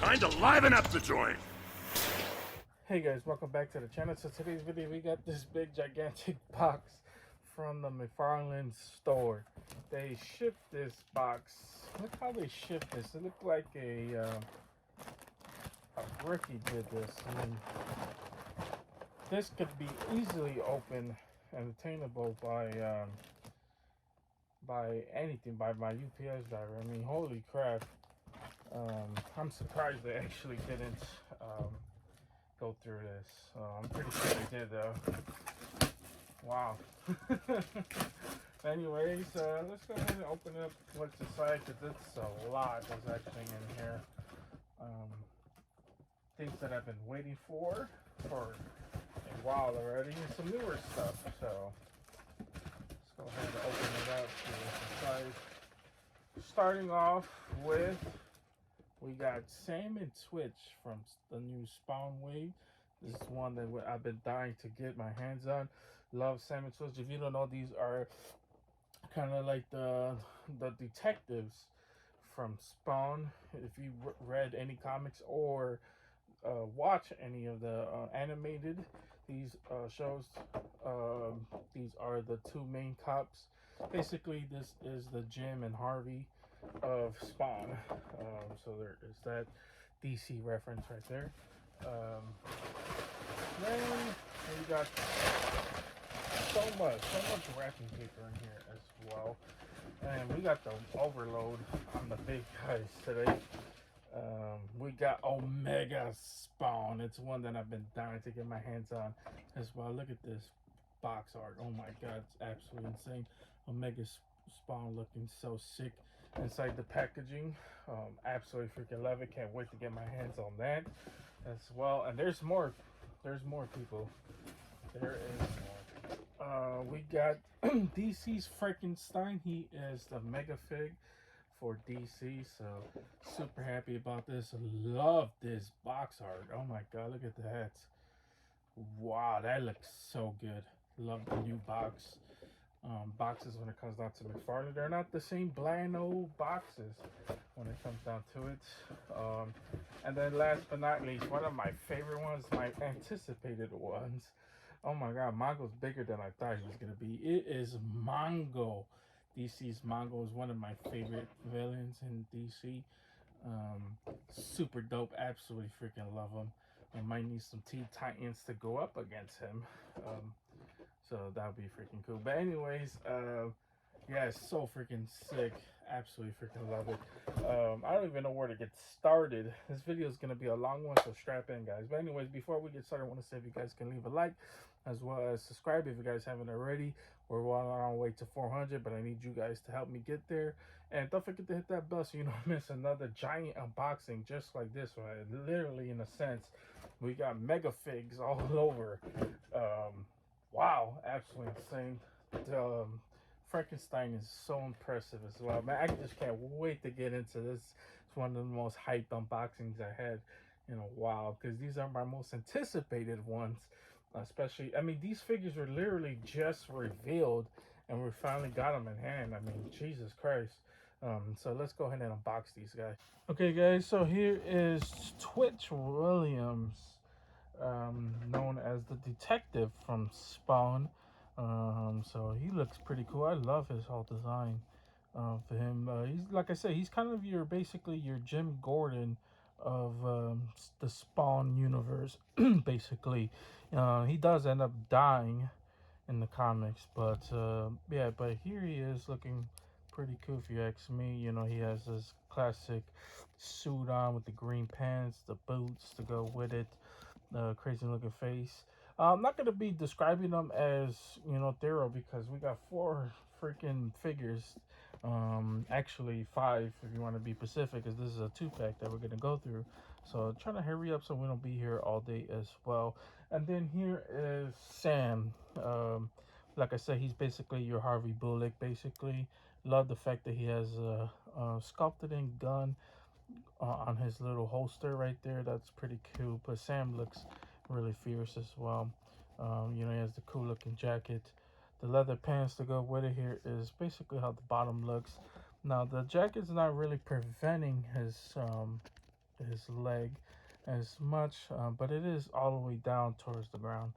Time to liven up the joint. Hey guys, welcome back to the channel. So today's video, we got this big gigantic box from the McFarlane store. They shipped this box. Look how they shipped this. It looked like a rookie did this. I mean, this could be easily opened and attainable by anything, by my UPS driver. I mean, holy crap. I'm surprised they actually didn't go through this. I'm pretty sure they did though. Wow. Anyways, let's go ahead and open up what's inside, because it's a lot that's actually in here. Things that I've been waiting for a while already, and some newer stuff. So let's go ahead and open it up, see what's inside. Starting off with, we got Salmon Twitch from the new Spawn Wave. This is one that I've been dying to get my hands on. Love Salmon Twitch. If you don't know, these are kind of like the detectives from Spawn. If you read any comics or watch any of the animated these shows, these are the two main cops. Basically, this is the Jim and Harvey of Spawn. So there is that DC reference right there. Then we got so much wrapping paper in here as well, and we got the overload on the big guys today. We got Omega Spawn. It's one that I've been dying to get my hands on as well. Look at this box art. Oh my god, it's absolutely insane. Omega Spawn looking so sick inside the packaging. Absolutely freaking love it. Can't wait to get my hands on that as well. And there's more people. There is more. We got DC's Frankenstein. He is the mega fig for DC, so super happy about this. Love this box art. Oh my god, look at that. Wow, that looks so good. Love the new boxes when it comes down to McFarlane. They're not the same bland old boxes when it comes down to it. And then last but not least, one of my favorite ones, my anticipated ones. Oh my god, Mongo's bigger than I thought he was gonna be. It is Mongo. DC's Mongo is one of my favorite villains in DC. Super dope. Absolutely freaking love him. I might need some Teen Titans to go up against him. So that would be freaking cool. But anyways, yeah, it's so freaking sick. Absolutely freaking love it. I don't even know where to get started. This video is going to be a long one, so strap in, guys. But anyways, before we get started, I want to say if you guys can leave a like, as well as subscribe if you guys haven't already. We're well on our way to 400, but I need you guys to help me get there. And don't forget to hit that bell so you don't miss another giant unboxing just like this one. Literally, in a sense, we got mega figs all over. Wow, absolutely insane. Frankenstein is so impressive as well, man. I just can't wait to get into this. It's one of the most hyped unboxings I had in a while, because these are my most anticipated ones. Especially, I mean, these figures were literally just revealed and we finally got them in hand. I mean, Jesus Christ. So let's go ahead and unbox these guys. Okay guys, so here is Twitch Williams, known as the detective from Spawn. So he looks pretty cool. I love his whole design for him. He's, like I said, he's kind of basically your Jim Gordon of the Spawn universe. Basically, he does end up dying in the comics, but yeah, but here he is looking pretty cool if you ask me. You know, he has this classic suit on with the green pants, the boots to go with it, the crazy looking face. I'm not going to be describing them as, you know, thorough, because we got 4 freaking figures. Actually 5 if you want to be specific, because this is a 2-pack that we're going to go through. So trying to hurry up so we don't be here all day as well. And then here is Sam. Like I said, he's basically your Harvey Bullock, basically. Love the fact that he has a sculpted in gun on his little holster right there. That's pretty cool. But Sam looks really fierce as well. You know, he has the cool looking jacket. The leather pants to go with it here is basically how the bottom looks. Now the jacket's not really preventing his his leg as much, but it is all the way down towards the ground.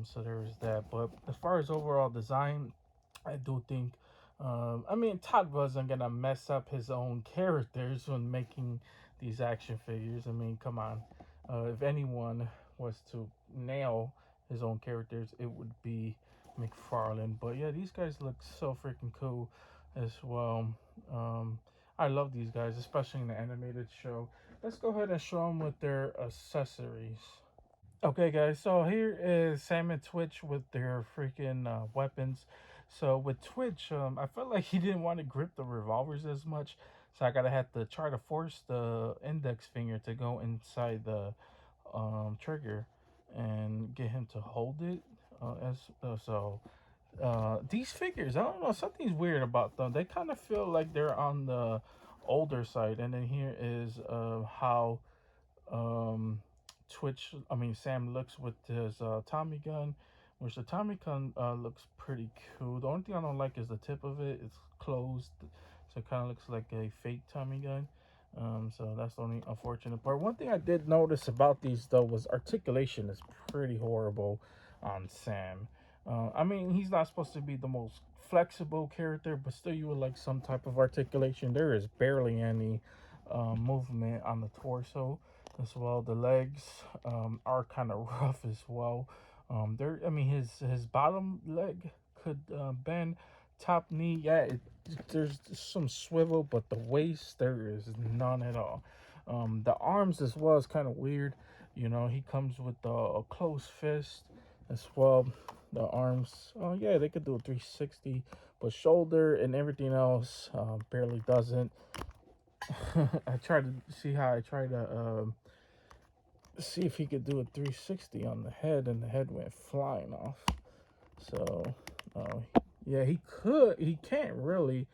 So there is that. But as far as overall design, I do think. I mean, Todd wasn't gonna mess up his own characters when making these action figures. I mean, come on. If anyone was to nail his own characters, it would be McFarlane. But yeah, these guys look so freaking cool as well. Um, I love these guys, especially in the animated show. Let's go ahead and show them with their accessories. Okay, guys, so here is Sam and Twitch with their freaking weapons. So with Twitch, I felt like he didn't want to grip the revolvers as much, so I gotta have to try to force the index finger to go inside the trigger and get him to hold it. These figures, I don't know, something's weird about them. They kind of feel like they're on the older side, and then here is how um Sam looks with his Tommy gun, which the Tommy gun looks pretty cool. The only thing I don't like is the tip of it. It's closed, so it kind of looks like a fake Tommy gun. So that's the only unfortunate part. One thing I did notice about these though was articulation is pretty horrible on Sam. I mean, he's not supposed to be the most flexible character, but still, you would like some type of articulation. There is barely any movement on the torso as well. The legs are kind of rough as well. I mean, his bottom leg could bend. Top knee, yeah, there's some swivel, but the waist there is none at all. The arms as well is kind of weird. You know, he comes with a closed fist as well. The arms, oh yeah, they could do a 360, but shoulder and everything else barely doesn't. I tried to see how I tried to see if he could do a 360 on the head, and the head went flying off. So, yeah, he could. He can't really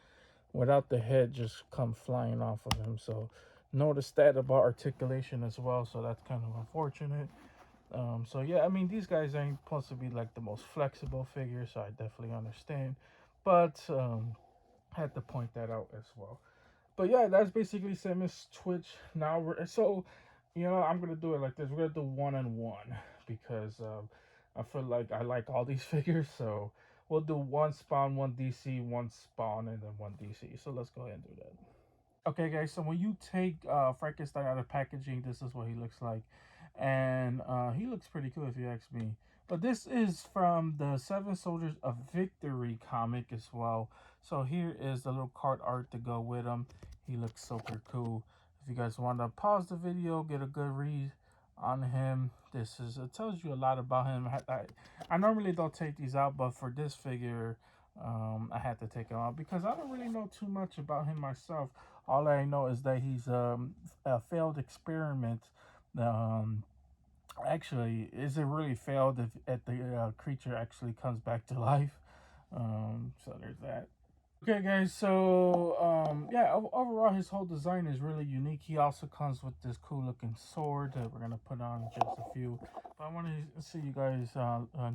without the head just come flying off of him. So, notice that about articulation as well. So that's kind of unfortunate. So yeah, I mean these guys ain't supposed to be like the most flexible figures, so I definitely understand. But I had to point that out as well. But yeah, that's basically Samus Twitch. Now I'm gonna do it like this. We're gonna do one and one because I feel like I like all these figures. So we'll do one spawn, one DC, one spawn, and then one DC. So let's go ahead and do that. Okay, guys. So when you take Frankenstein out of packaging, this is what he looks like, and he looks pretty cool if you ask me. But this is from the Seven Soldiers of Victory comic as well. So here is the little card art to go with him. He looks super cool. If you guys want to pause the video, get a good read on him. It tells you a lot about him. I normally don't take these out, but for this figure, I had to take him out because I don't really know too much about him myself. All I know is that he's a failed experiment. Um, Actually, is it really failed if the creature actually comes back to life? So there's that. Okay, guys. So yeah, overall, his whole design is really unique. He also comes with this cool looking sword that we're gonna put on just a few. But I want to see you guys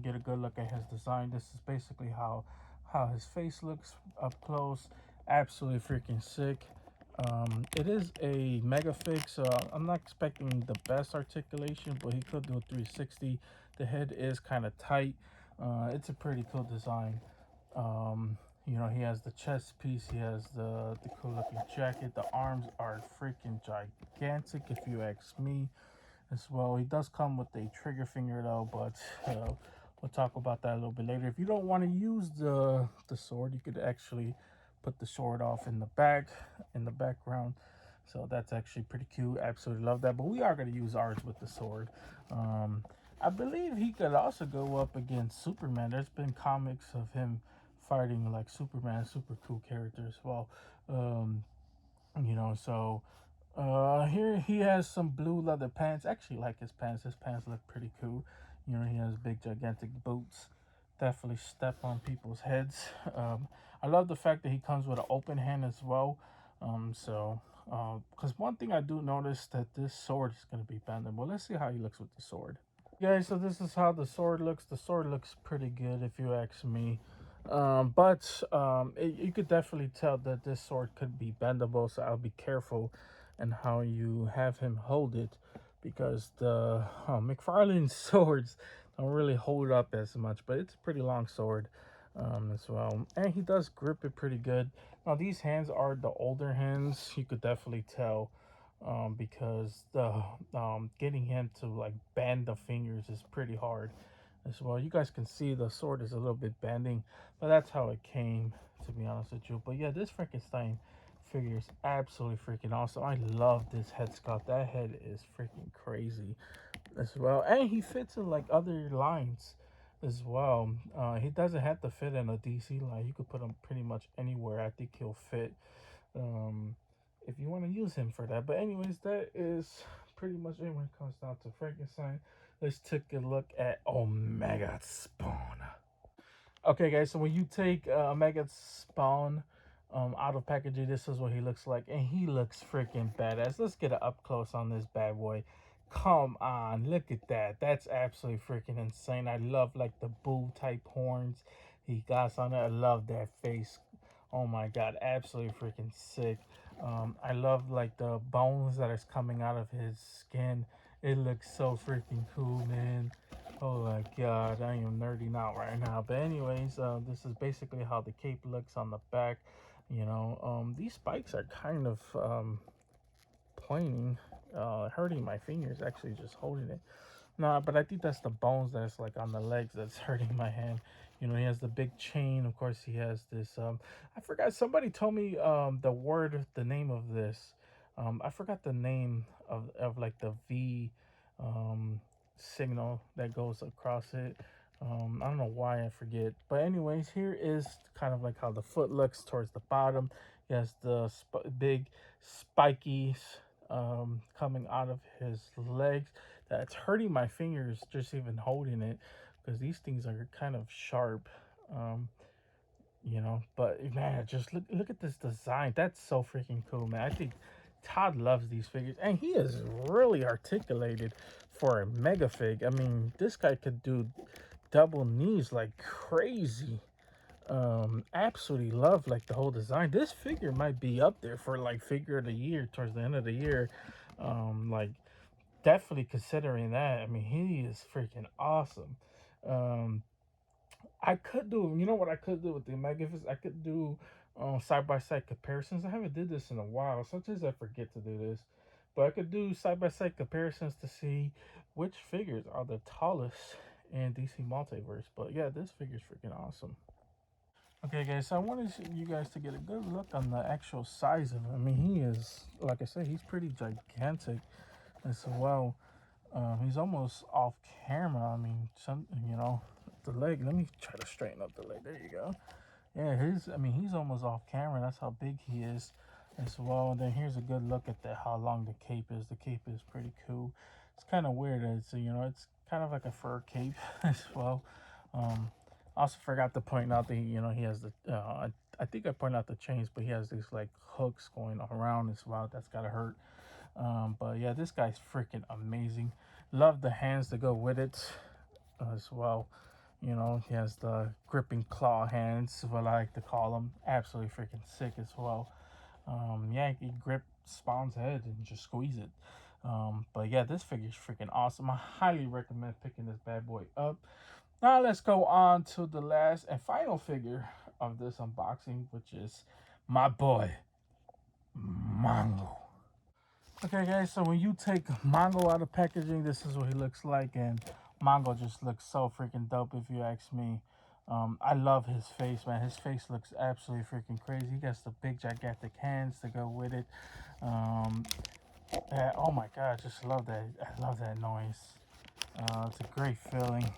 get a good look at his design. This is basically how his face looks up close. Absolutely freaking sick. It is a mega fix, so I'm not expecting the best articulation, but he could do a 360. The head is kind of tight. It's a pretty cool design. He has the chest piece, he has the cool looking jacket. The arms are freaking gigantic, if you ask me, as well. He does come with a trigger finger though, but we'll talk about that a little bit later. If you don't want to use the sword, you could actually put the sword off in the background. So that's actually pretty cute. Absolutely love that. But we are going to use ours with the sword. Um, I believe he could also go up against Superman. There's been comics of him fighting like Superman, super cool character as well. Um, so here he has some blue leather pants. Actually, like his pants. His pants look pretty cool. He has big gigantic boots. Definitely step on people's heads. I love the fact that he comes with an open hand as well. Because one thing I do notice that this sword is going to be bendable. Let's see how he looks with the sword. Guys, so this is how the sword looks. The sword looks pretty good if you ask me. You could definitely tell that this sword could be bendable, so I'll be careful and how you have him hold it, because the McFarlane swords don't really hold up as much, but it's a pretty long sword as well, and he does grip it pretty good. Now these hands are the older hands, you could definitely tell, because the getting him to like bend the fingers is pretty hard as well. You guys can see the sword is a little bit bending, but that's how it came, to be honest with you. But yeah, this Frankenstein figure is absolutely freaking awesome. I love this head sculpt. That head is freaking crazy as well, and he fits in like other lines as well. He doesn't have to fit in a DC line. You could put him pretty much anywhere. I think he'll fit, um, if you want to use him for that. But anyways, that is pretty much it when it comes down to Frankenstein. Let's take a look at Omega Spawn. Okay, guys, so when you take Omega Spawn out of packaging, this is what he looks like, and he looks freaking badass. Let's get an up close on this bad boy. Come on, look at that. That's absolutely freaking insane. I love like the bull type horns he got on it. I love that face. Oh my god, absolutely freaking sick. I love like the bones that is coming out of his skin. It looks so freaking cool, man. Oh my god, I am nerding out right now. But anyways, this is basically how the cape looks on the back. These spikes are kind of pointing, hurting my fingers actually just holding it. No, but I think that's the bones that's like on the legs that's hurting my hand. He has the big chain. Of course, he has this. I forgot. Somebody told me the name of this. I forgot the name of like the V signal that goes across it. I don't know why I forget. But anyways, here is kind of like how the foot looks towards the bottom. He has the big spiky coming out of his legs. That's hurting my fingers just even holding it, because these things are kind of sharp. But man, just look at this design. That's so freaking cool, man. I think Todd loves these figures, and he is really articulated for a mega fig. I mean, this guy could do double knees like crazy. Absolutely love like the whole design. This figure might be up there for like figure of the year towards the end of the year. Like definitely considering that. I mean, he is freaking awesome. I could do, you know what I could do with the Megafist? I could do side by side comparisons. I haven't did this in a while. Sometimes I forget to do this, but I could do side by side comparisons to see which figures are the tallest in DC Multiverse. But yeah, this figure's freaking awesome. Okay, guys, so I wanted you guys to get a good look on the actual size of him. I mean, he is, like I said, he's pretty gigantic as well. He's almost off camera. I mean, the leg. Let me try to straighten up the leg. There you go. Yeah, he's almost off camera. That's how big he is as well. And then here's a good look at how long the cape is. The cape is pretty cool. It's kind of weird. It's kind of like a fur cape as well. Also forgot to point out that he has the. I think I pointed out the chains, but he has these like hooks going around as well. That's gotta hurt. But yeah, this guy's freaking amazing. Love the hands that go with it as well. He has the gripping claw hands, what I like to call them. Absolutely freaking sick as well. Yeah, you can grip Spawn's head and just squeeze it. But yeah, this figure is freaking awesome. I highly recommend picking this bad boy up. Now let's go on to the last and final figure of this unboxing, which is my boy, Mongo. Okay, guys, so when you take Mongo out of packaging, this is what he looks like, and Mongo just looks so freaking dope if you ask me. I love his face, man. His face looks absolutely freaking crazy. He got the big gigantic hands to go with it. Oh my god, I just love that. I love that noise. It's a great feeling,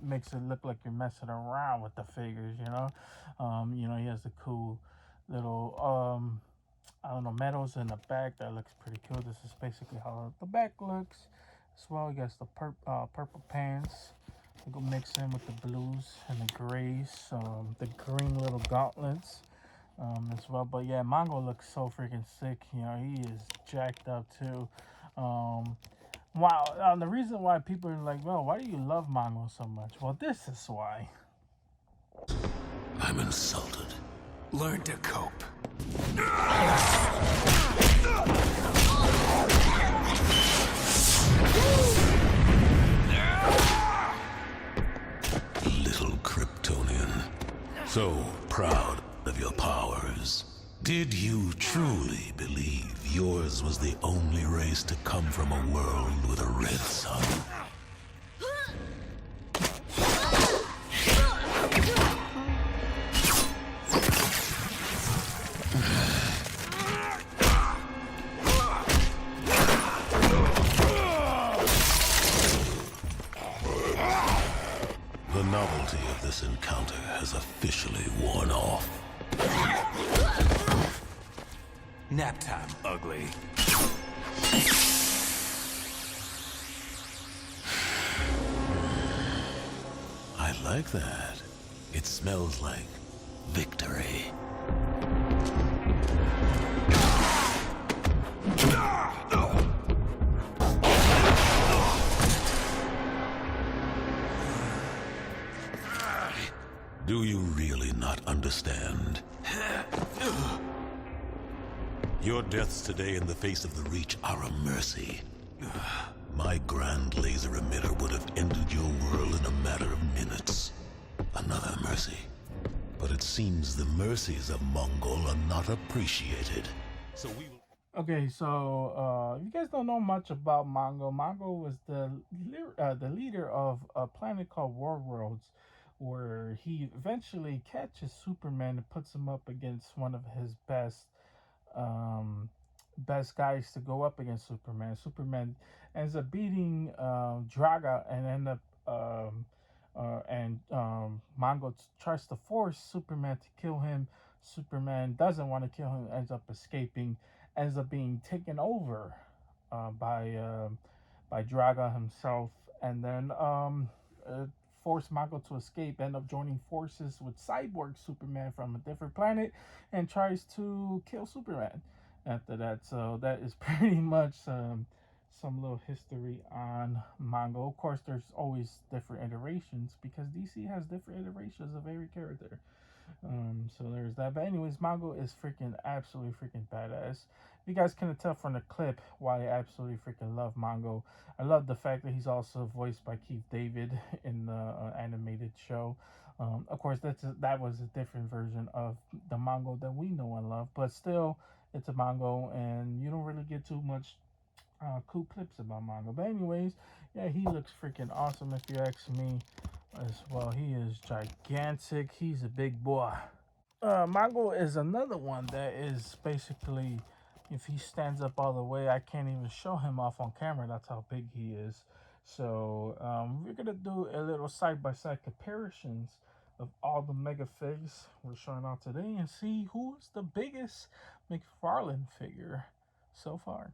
makes it look like you're messing around with the figures, he has the cool little I don't know, medals in the back. That looks pretty cool. This is basically how the back looks as well. You got the purple pants. We go mix in with the blues and the grays. The green little gauntlets as well. But yeah, Mongo looks so freaking sick. He is jacked up too. Wow. The reason why people are like, well, why do you love Mongo so much? Well, this is why. I'm insulted. Learn to cope. So proud of your powers. Did you truly believe yours was the only race to come from a world with a red sun? The novelty of this encounter has officially worn off. Nap time, ugly. I like that. It smells like victory. Do you really not understand? Your deaths today in the face of the Reach are a mercy. My grand laser emitter would have ended your world in a matter of minutes. Another mercy. But it seems the mercies of Mongol are not appreciated. So we will... Okay, so if you guys don't know much about Mongo was the leader of a planet called War Worlds, where he eventually catches Superman and puts him up against one of his um, best guys to go up against Superman. Superman ends up beating Draga and end up Mongo tries to force Superman to kill him. Superman doesn't want to kill him, ends up escaping, ends up being taken over uh, by uh, by Draga himself, and then force Mongo to escape, end up joining forces with Cyborg Superman from a different planet, and tries to kill Superman after that. So that is pretty much some little history on Mongo. Of course, there's always different iterations because DC has different iterations of every character. So there's that. But anyways, Mongo is freaking absolutely freaking badass. You guys can tell from the clip why I absolutely freaking love Mongo. I love the fact that he's also voiced by Keith David in the animated show. Of course, that was a different version of the Mongo that we know and love, but still, it's a Mongo, and you don't really get too much cool clips about Mongo. But anyways, yeah, he looks freaking awesome if you ask me as well. He is gigantic. He's a big boy. Mongo is another one that is basically, if he stands up all the way, I can't even show him off on camera. That's how big he is. So we're gonna do a little side-by-side comparisons of all the mega figs we're showing out today and see who's the biggest McFarlane figure so far.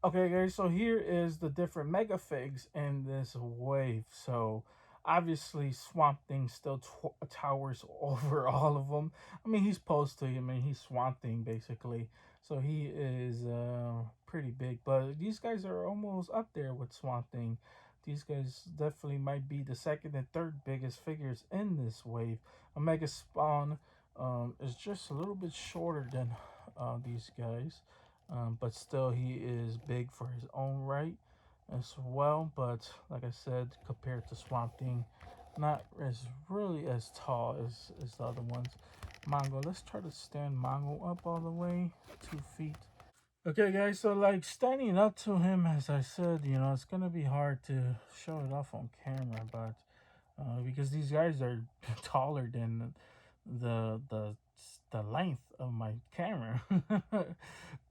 Okay, guys, so here is the different mega figs in this wave. So obviously, Swamp Thing still towers over all of them. I mean, he's supposed to. I mean, he's Swamp Thing basically. So he is pretty big. But these guys are almost up there with Swamp Thing. These guys definitely might be the second and third biggest figures in this wave. Omega Spawn is just a little bit shorter than these guys. But still, he is big for his own right as well. But like I said, compared to Swamp Thing, not as really as tall as the other ones. Mongo, let's try to stand Mongo up all the way, 2 feet. Okay, guys, so like standing up to him, as I said, it's gonna be hard to show it off on camera, but because these guys are taller than the the the length of my camera.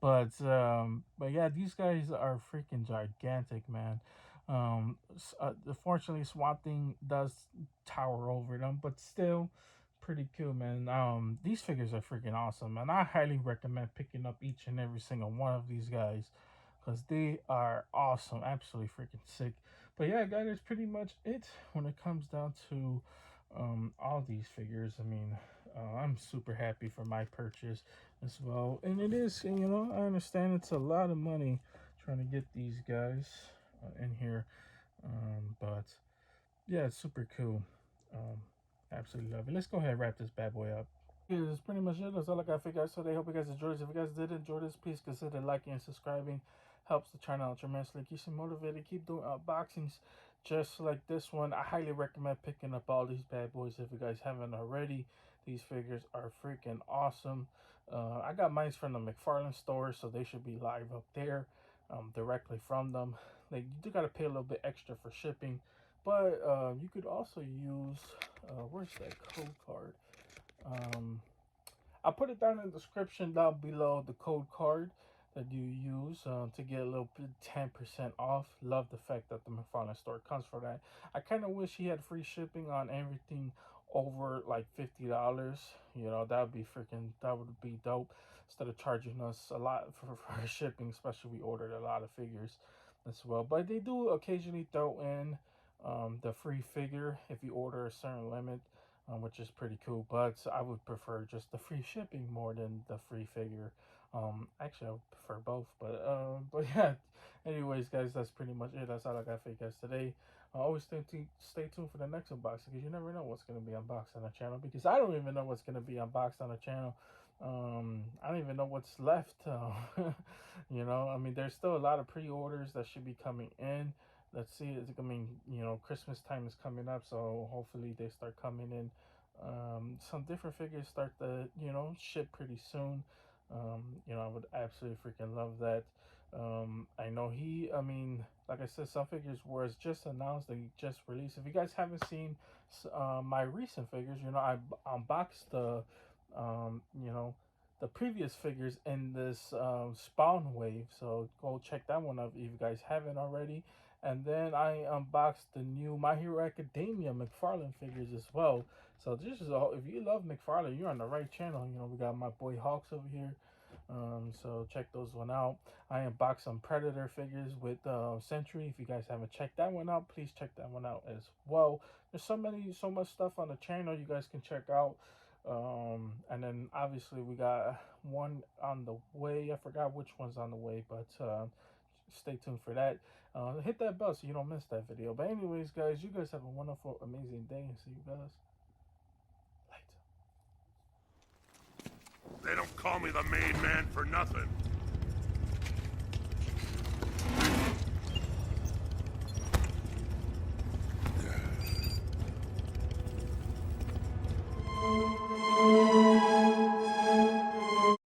But yeah, these guys are freaking gigantic, man. Unfortunately, Swamp Thing does tower over them, but still pretty cool, man. These figures are freaking awesome, and I highly recommend picking up each and every single one of these guys because they are awesome, absolutely freaking sick. But yeah, guys, that's pretty much it when it comes down to all these figures. I mean, I'm super happy for my purchase as well, and it is, I understand it's a lot of money trying to get these guys in here, but yeah, it's super cool. Um, Absolutely love it. Let's go ahead and wrap this bad boy up. Yeah, that's pretty much it. That's all I got for you guys today. Hope you guys enjoyed this. If you guys did enjoy this, please consider liking and subscribing. Helps the channel out tremendously. Keeps you motivated. Keep doing unboxings just like this one. I highly recommend picking up all these bad boys if you guys haven't already. These figures are freaking awesome. I got mine from the McFarlane store, so they should be live up there directly from them. Like, you do got to pay a little bit extra for shipping, but you could also use where's that code card? I'll put it down in the description down below, the code card that you use to get a little bit 10% off. Love the fact that the McFarlane store comes for that. I kind of wish he had free shipping on everything over like $50. You know, that would be dope. Instead of charging us a lot for shipping, especially we ordered a lot of figures as well. But they do occasionally throw in the free figure if you order a certain limit, which is pretty cool. But I would prefer just the free shipping more than the free figure. Actually, I would prefer both. But yeah. Anyways, guys, that's pretty much it. That's all I got for you guys today. Always stay tuned for the next unboxing, because you never know what's going to be unboxed on the channel. Because I don't even know what's going to be unboxed on the channel. I don't even know what's left. You know, I mean, there's still a lot of pre-orders that should be coming in. Let's see. I mean, you know, Christmas time is coming up, so hopefully they start coming in. Some different figures start to, you know, ship pretty soon. You know, I would absolutely freaking love that. I know I mean, like I said, some figures was just announced, they just released. If you guys haven't seen my recent figures, you know, I unboxed the, you know, the previous figures in this spawn wave, so go check that one out if you guys haven't already. And then I unboxed the new My Hero Academia McFarlane figures as well. So this is all. If you love McFarlane, you're on the right channel. You know, we got my boy Hawks over here. So check those one out. I unboxed some Predator figures with Sentry. If you guys haven't checked that one out, please check that one out as well. There's so much stuff on the channel you guys can check out. And then obviously we got one on the way. I forgot which one's on the way, but stay tuned for that. Hit that bell so you don't miss that video. But anyways, guys, you guys have a wonderful, amazing day, and see you guys later. They don't call me the main man for nothing.